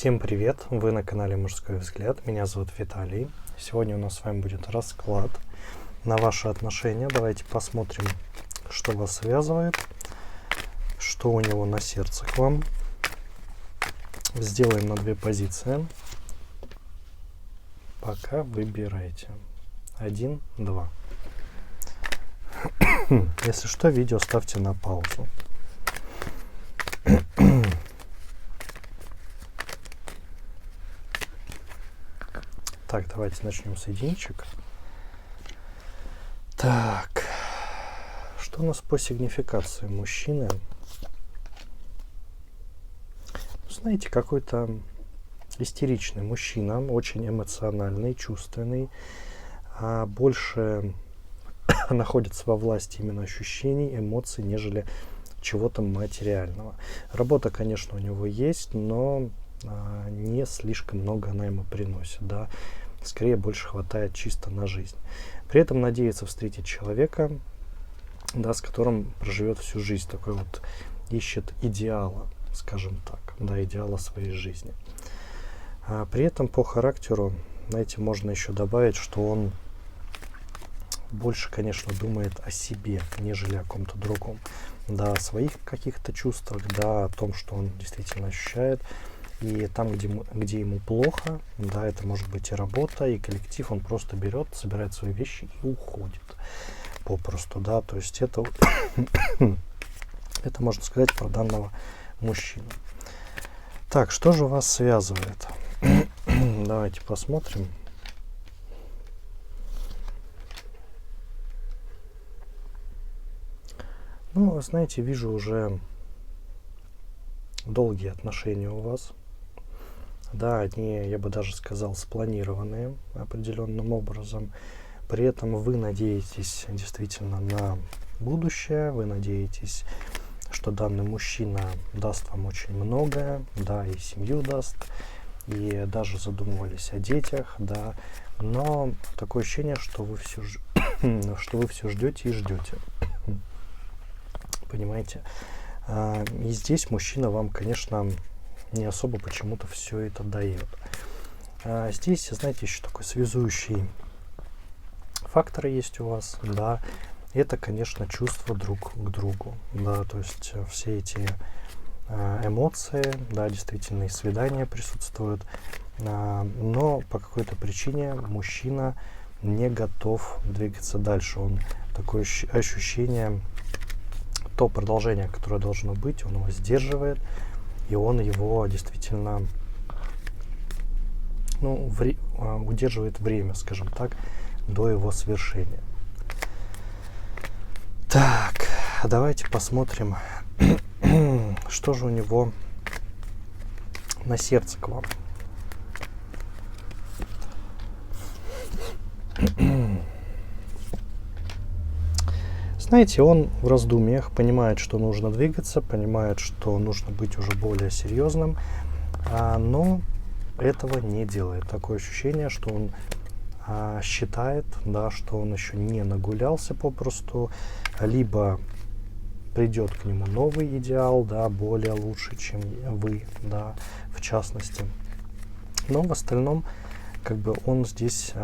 Всем привет! Вы на канале Мужской взгляд. Меня зовут Виталий. Сегодня у нас с вами будет расклад на ваши отношения. Давайте посмотрим, что вас связывает, что у него на сердце к вам. Сделаем на две позиции. Пока выбирайте. 1, 2. Если что, видео ставьте на паузу. Так, давайте начнем с единичек. Так, что у нас по сигнификации мужчины? Знаете, какой-то истеричный мужчина, очень эмоциональный, чувственный, больше находится во власти именно ощущений, эмоций, нежели чего-то материального. Работа, конечно, у него есть, но не слишком много она ему приносит, да. Скорее больше хватает чисто на жизнь. При этом надеется встретить человека, да, с которым проживет всю жизнь. Такой вот ищет идеала, скажем так, да, идеала своей жизни. При этом по характеру, знаете, можно еще добавить, что он больше, конечно, думает о себе, нежели о ком-то другом. Да, о своих каких-то чувствах, да, о том, что он действительно ощущает. И там, где ему плохо, да, это может быть и работа, и коллектив, он просто берет, собирает свои вещи и уходит попросту, да, то есть это, это можно сказать про данного мужчину. Так, что же вас связывает? Давайте посмотрим. Ну, знаете, вижу уже долгие отношения у вас. Да, они, я бы даже сказал, спланированные определенным образом. При этом вы надеетесь действительно на будущее, вы надеетесь, что данный мужчина даст вам очень многое, да, и семью даст, и даже задумывались о детях, да, но такое ощущение, что вы все, что вы все ждете и ждете. Понимаете? И здесь мужчина вам, конечно, не особо почему-то все это дает. Здесь, знаете, еще такой связующий фактор есть у вас, да, это, конечно, чувство друг к другу, да, то есть все эти эмоции, да, действительно и свидания присутствуют, но по какой-то причине мужчина не готов двигаться дальше, он такое ощущение, то продолжение, которое должно быть, он его сдерживает, и он его действительно, ну, удерживает время, скажем так, до его свершения. Так, давайте посмотрим, что же у него на сердце к вам. Знаете, он в раздумьях, понимает, что нужно двигаться, понимает, что нужно быть уже более серьезным, но этого не делает. Такое ощущение, что он считает, да, что он еще не нагулялся попросту, либо придет к нему новый идеал, да, более лучший, чем вы, да, в частности. Но в остальном, как бы он здесь,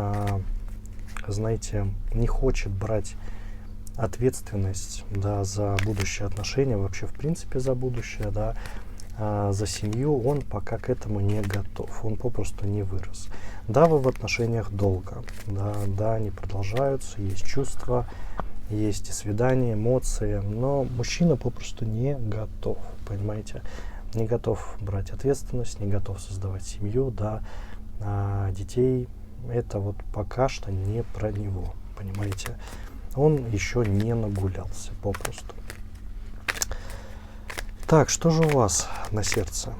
знаете, не хочет брать ответственность, да, за будущие отношения, вообще в принципе за будущее, да, за семью, он пока к этому не готов, он попросту не вырос. Да, вы в отношениях долго, да, они продолжаются, есть чувства, есть и свидания, эмоции, но мужчина попросту не готов, понимаете, не готов брать ответственность, не готов создавать семью, да, детей, это вот пока что не про него, понимаете. Он еще не нагулялся попросту. Так, что же у вас на сердце?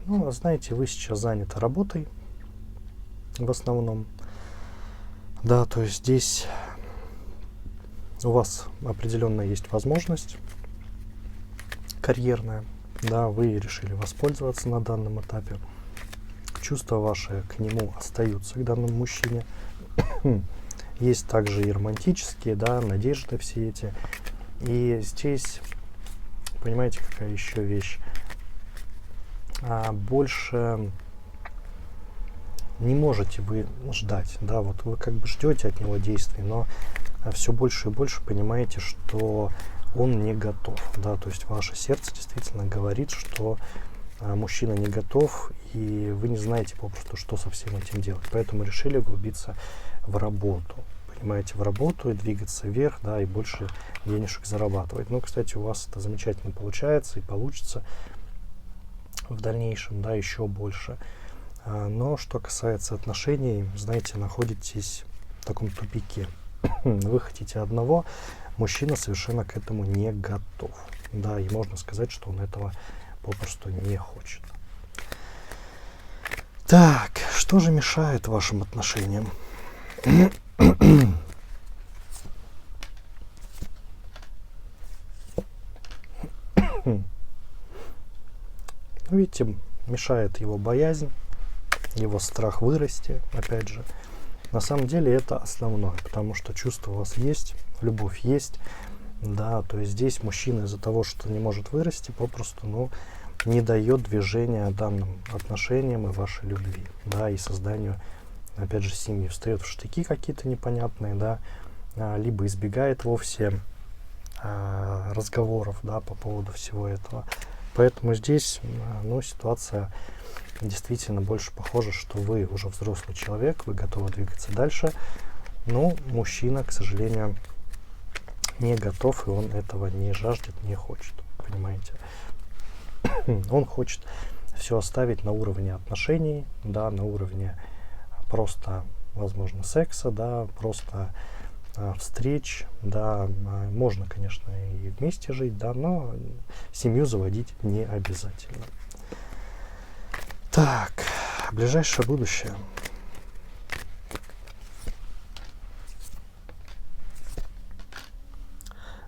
Ну, знаете, вы сейчас заняты работой в основном. Да, то есть здесь у вас определенно есть возможность карьерная. Да, вы решили воспользоваться на данном этапе. Чувства ваши к нему остаются, к данному мужчине. Есть также и романтические, да, надежды все эти. И здесь, понимаете, какая еще вещь? Больше не можете вы ждать, да, вот вы как бы ждете от него действий, но все больше и больше понимаете, что он не готов, да, то есть ваше сердце действительно говорит, что мужчина не готов, и вы не знаете попросту, что со всем этим делать, поэтому решили углубиться в работу, понимаете, в работу и двигаться вверх, да, и больше денежек зарабатывать. Ну, кстати, у вас это замечательно получается и получится в дальнейшем, да, еще больше. Но что касается отношений, знаете, находитесь в таком тупике. Вы хотите одного, мужчина совершенно к этому не готов. Да, и можно сказать, что он этого попросту не хочет. Так, что же мешает вашим отношениям? Видите, мешает его боязнь, его страх вырасти, опять же. На самом деле это основное, потому что чувство у вас есть, любовь есть, да, то есть здесь мужчина из-за того, что не может вырасти, попросту, не дает движения данным отношениям и вашей любви, да, и созданию, опять же, семьи. Встает в штыки какие-то непонятные, да, либо избегает вовсе разговоров, да, по поводу всего этого. Поэтому здесь, ситуация действительно больше похоже, что вы уже взрослый человек, вы готовы двигаться дальше, но мужчина, к сожалению, не готов, и он этого не жаждет, не хочет, понимаете. Он хочет все оставить на уровне отношений, да, на уровне просто, возможно, секса, да, просто встреч, да, можно, конечно, и вместе жить, да, но семью заводить не обязательно. Так, ближайшее будущее.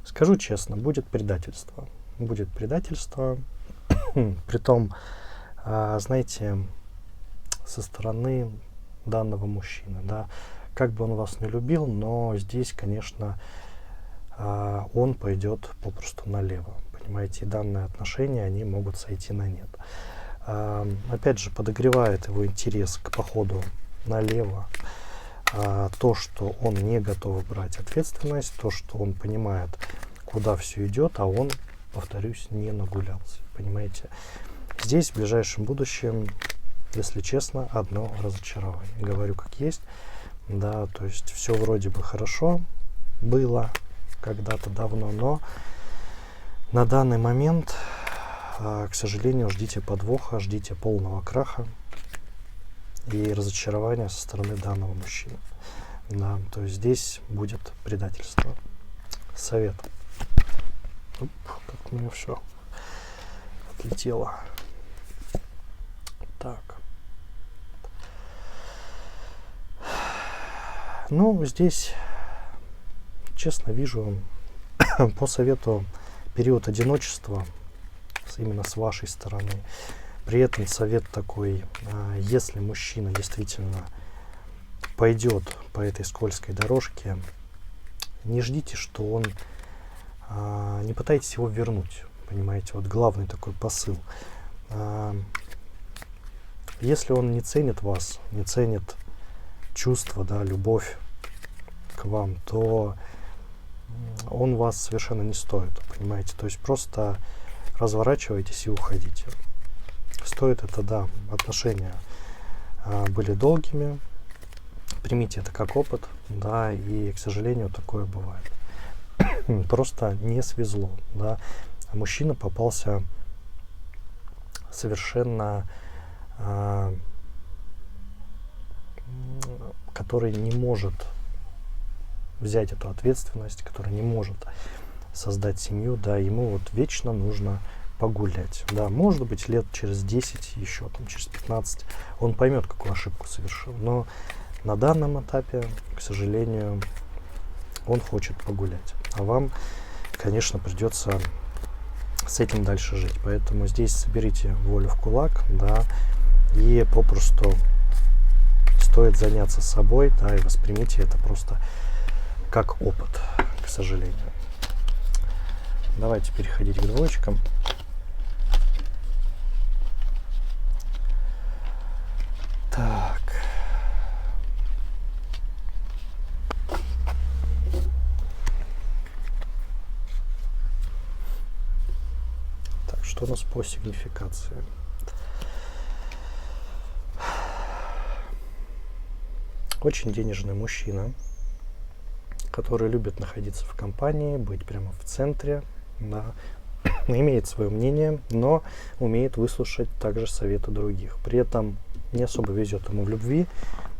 Скажу честно, будет предательство. Будет предательство, притом, знаете, со стороны данного мужчины, да, как бы он вас не любил, но здесь, конечно, он пойдет попросту налево, понимаете, и данные отношения, они могут сойти на нет. Опять же, подогревает его интерес к походу налево, то, что он не готов брать ответственность, то, что он понимает, куда все идет, а он, повторюсь, не нагулялся, понимаете. Здесь в ближайшем будущем, если честно, одно разочарование. Говорю как есть, да, то есть все вроде бы хорошо было когда-то давно, но на данный момент, к сожалению, ждите подвоха, ждите полного краха и разочарования со стороны данного мужчины. Да, то есть здесь будет предательство. Совет. Как у меня все отлетело. Так. Здесь, честно, вижу по совету период одиночества именно с вашей стороны. При этом совет такой, если мужчина действительно пойдет по этой скользкой дорожке, не ждите, что он, не пытайтесь его вернуть, понимаете, вот главный такой посыл. Если он не ценит вас, не ценит чувства, да, любовь к вам, то он вас совершенно не стоит, понимаете, то есть просто разворачивайтесь и уходите. Стоит это, да, отношения были долгими, примите это как опыт, да, и, к сожалению, такое бывает. Просто не свезло, да, мужчина попался совершенно, который не может взять эту ответственность, который не может создать семью, да, ему вот вечно нужно погулять, да, может быть, лет через 10, еще там через 15 он поймет, какую ошибку совершил, но на данном этапе, к сожалению, он хочет погулять, а вам, конечно, придется с этим дальше жить, поэтому здесь соберите волю в кулак, да, и попросту стоит заняться собой, да, и воспримите это просто как опыт, к сожалению. Давайте переходить к двоечкам. Так. Так, что у нас по сигнификации? Очень денежный мужчина, который любит находиться в компании, быть прямо в центре, да, имеет свое мнение, но умеет выслушать также советы других. При этом не особо везет ему в любви,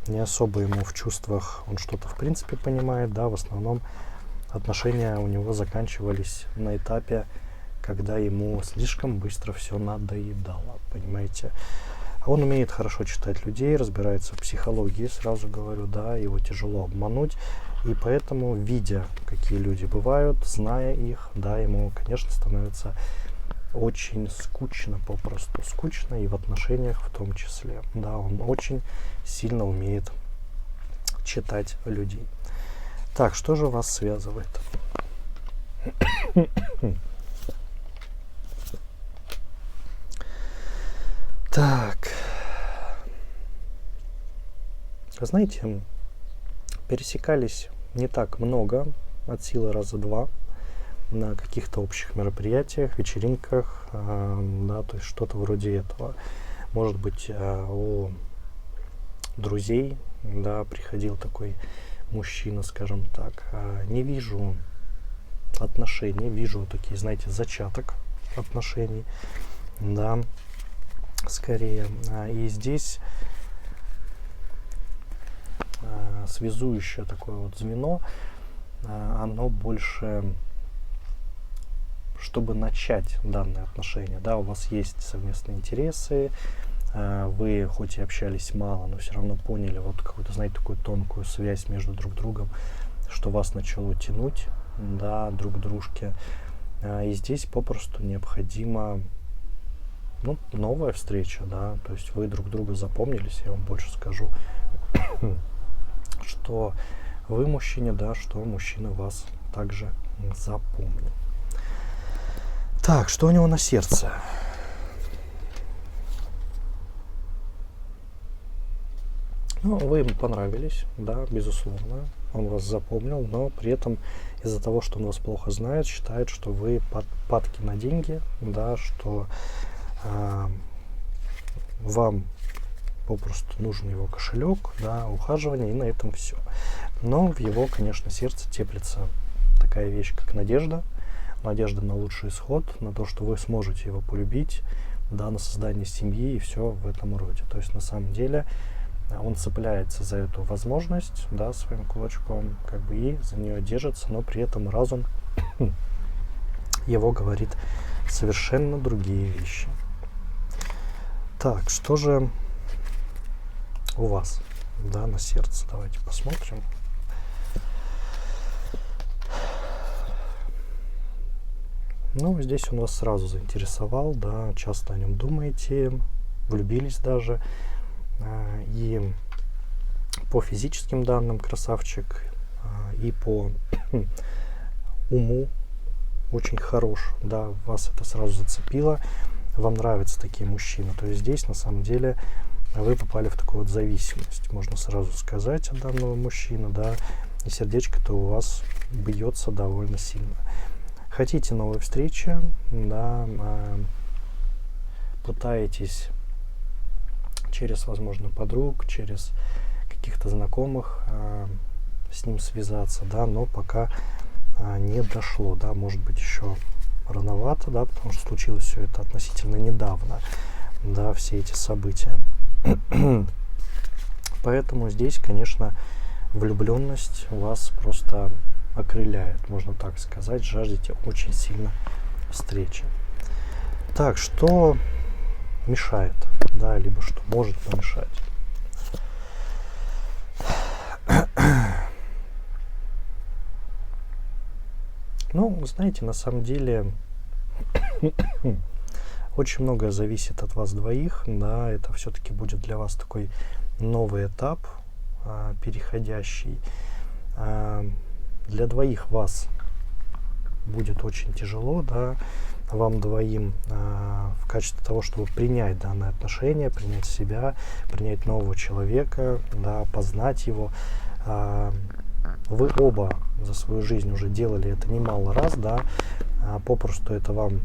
не особо ему в чувствах, он что-то в принципе понимает, да, в основном отношения у него заканчивались на этапе, когда ему слишком быстро все надоедало, понимаете. Он умеет хорошо читать людей, разбирается в психологии, сразу говорю, да, его тяжело обмануть, и поэтому, видя, какие люди бывают, зная их, да, ему, конечно, становится очень скучно, попросту скучно, и в отношениях в том числе, да, он очень сильно умеет читать людей. Так, что же вас связывает? Так, знаете, пересекались не так много, от силы раза два, на каких-то общих мероприятиях, вечеринках, да, то есть что-то вроде этого. Может быть, у друзей, да, приходил такой мужчина, скажем так. Не вижу отношений, вижу такие, знаете, зачаток отношений, да, скорее. И здесь связующее такое вот звено, оно больше, чтобы начать данные отношения, да, у вас есть совместные интересы, вы хоть и общались мало, но все равно поняли вот какую-то, знаете, такую тонкую связь между друг другом, что вас начало тянуть, да, друг к дружке, и здесь попросту необходимо, ну, новая встреча, да, то есть вы друг друга запомнились, я вам больше скажу, что вы мужчине, да, что мужчина вас также запомнил. Так, что у него на сердце? Ну, вы ему понравились, да, безусловно, он вас запомнил, но при этом из-за того, что он вас плохо знает, считает, что вы падки на деньги, да, что вам попросту нужен его кошелек, да, ухаживание, и на этом все. Но в его, конечно, сердце теплится такая вещь, как надежда. Надежда на лучший исход, на то, что вы сможете его полюбить, да, на создание семьи и все в этом роде. То есть на самом деле он цепляется за эту возможность, да, своим кулачком, как бы, и за нее держится, но при этом разум его говорит совершенно другие вещи. Так, что же у вас, да, на сердце? Давайте посмотрим. Ну, здесь он вас сразу заинтересовал, да, часто о нем думаете, влюбились даже. И по физическим данным красавчик, и по уму очень хорош, да, вас это сразу зацепило, вам нравятся такие мужчины. То есть здесь на самом деле вы попали в такую вот зависимость, можно сразу сказать, от данного мужчины, да, и сердечко-то у вас бьется довольно сильно. Хотите новой встречи, да, пытаетесь через, возможно, подруг, через каких-то знакомых с ним связаться, да, но пока не дошло, да, может быть, еще рановато, да, потому что случилось все это относительно недавно, да, все эти события. Поэтому здесь, конечно, влюбленность вас просто окрыляет, можно так сказать, жаждете очень сильно встречи. Так, что мешает, да, либо что может помешать? Ну, знаете, на самом деле очень многое зависит от вас двоих, да, это все-таки будет для вас такой новый этап, переходящий. Для двоих вас будет очень тяжело, да, вам двоим в качестве того, чтобы принять данное отношение, принять себя, принять нового человека, да, познать его. Вы оба за свою жизнь уже делали это немало раз, да, попросту это вам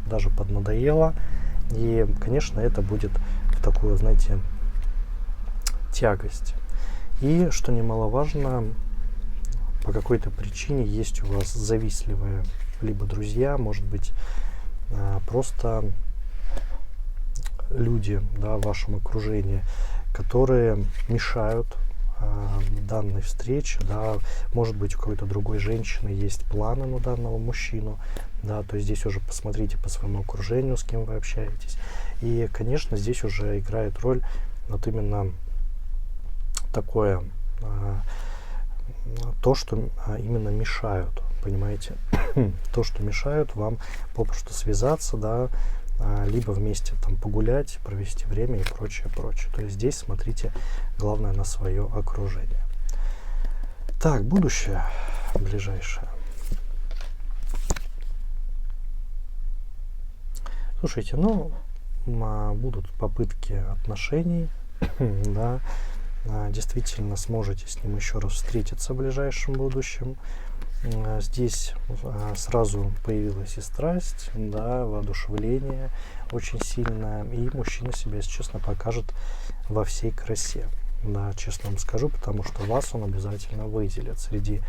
даже поднадоело, и, конечно, это будет в такую, знаете, тягость. И, что немаловажно, по какой-то причине есть у вас завистливые либо друзья, может быть, просто люди, да, в вашем окружении, которые мешают данной встрече, да, может быть, у какой-то другой женщины есть планы на данного мужчину, да, то есть здесь уже посмотрите по своему окружению, с кем вы общаетесь. И, конечно, здесь уже играет роль вот именно такое, то, что именно мешают, понимаете, то, что мешают вам попросту связаться, да, либо вместе там погулять, провести время и прочее, прочее. То есть здесь смотрите, главное, на свое окружение. Так, будущее ближайшее. Слушайте, ну, будут попытки отношений, да, действительно сможете с ним еще раз встретиться в ближайшем будущем. Здесь сразу появилась и страсть, да, воодушевление очень сильное, и мужчина себя, если честно, покажет во всей красе. Да, честно вам скажу, потому что вас он обязательно выделит среди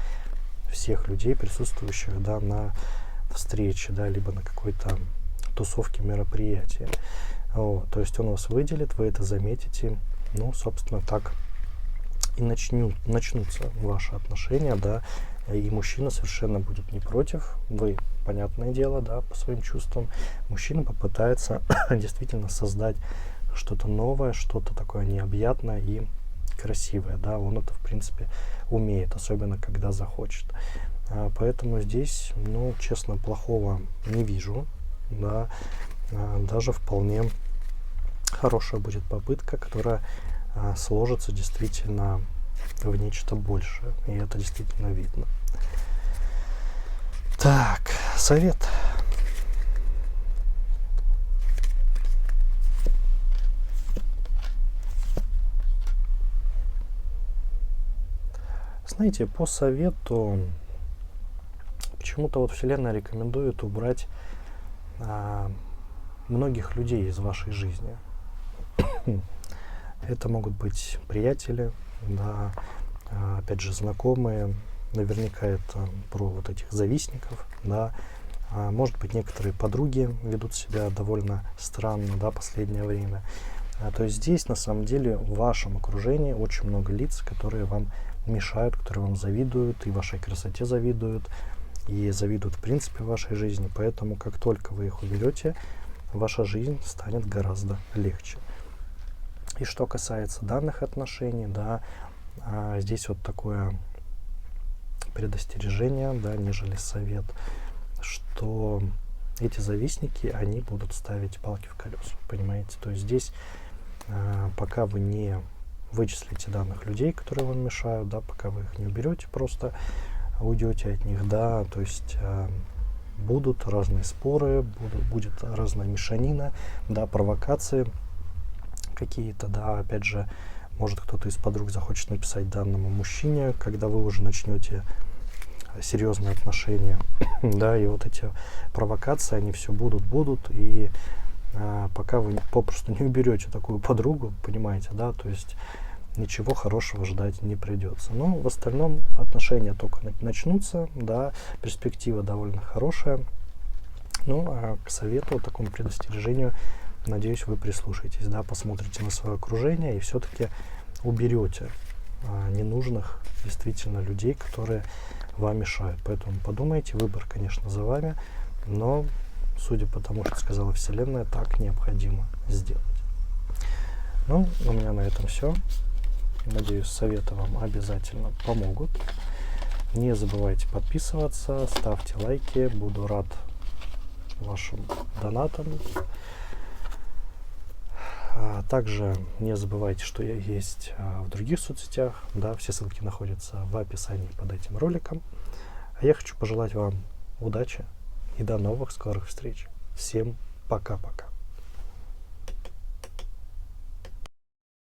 всех людей, присутствующих, да, на встрече, да, либо на какой-то тусовке, мероприятии. Вот, то есть он вас выделит, вы это заметите, ну, собственно, так и начнутся ваши отношения, да, и мужчина совершенно будет не против, вы, понятное дело, да, по своим чувствам, мужчина попытается действительно создать что-то новое, что-то такое необъятное и красивое, да, он это, в принципе, умеет, особенно когда захочет. Поэтому здесь, ну, честно, плохого не вижу, да, даже вполне хорошая будет попытка, которая сложится действительно в нечто большее, и это действительно видно. Так, совет. Знаете, по совету почему-то вот Вселенная рекомендует убрать многих людей из вашей жизни. Это могут быть приятели, да, опять же, знакомые. Наверняка это про вот этих завистников, да. Может быть, некоторые подруги ведут себя довольно странно, да, последнее время. То есть здесь, на самом деле, в вашем окружении очень много лиц, которые вам мешают, которые вам завидуют, и вашей красоте завидуют, и завидуют, в принципе, вашей жизни. Поэтому, как только вы их уберете, ваша жизнь станет гораздо легче. И что касается данных отношений, да, здесь вот такое предостережение, да, нежели совет, что эти завистники, они будут ставить палки в колеса, понимаете? То есть здесь, пока вы не вычислите данных людей, которые вам мешают, да, пока вы их не уберете, просто уйдете от них, да, то есть будут разные споры, будет разная мешанина, да, провокации какие-то, да, опять же, может кто-то из подруг захочет написать данному мужчине, когда вы уже начнете серьезные отношения, да, и вот эти провокации, они все будут, и пока вы попросту не уберете такую подругу, понимаете, да, то есть ничего хорошего ждать не придется. Но в остальном отношения только начнутся, да, перспектива довольно хорошая. Ну, а к совету, такому предостережению, надеюсь, вы прислушаетесь, да, посмотрите на свое окружение и все-таки уберете ненужных действительно людей, которые вам мешают. Поэтому подумайте, выбор, конечно, за вами, но, судя по тому, что сказала Вселенная, так необходимо сделать. Ну, у меня на этом все. Надеюсь, советы вам обязательно помогут. Не забывайте подписываться, ставьте лайки, буду рад вашим донатам. Также не забывайте, что я есть в других соцсетях, да, все ссылки находятся в описании под этим роликом. А я хочу пожелать вам удачи и до новых скорых встреч. Всем пока-пока.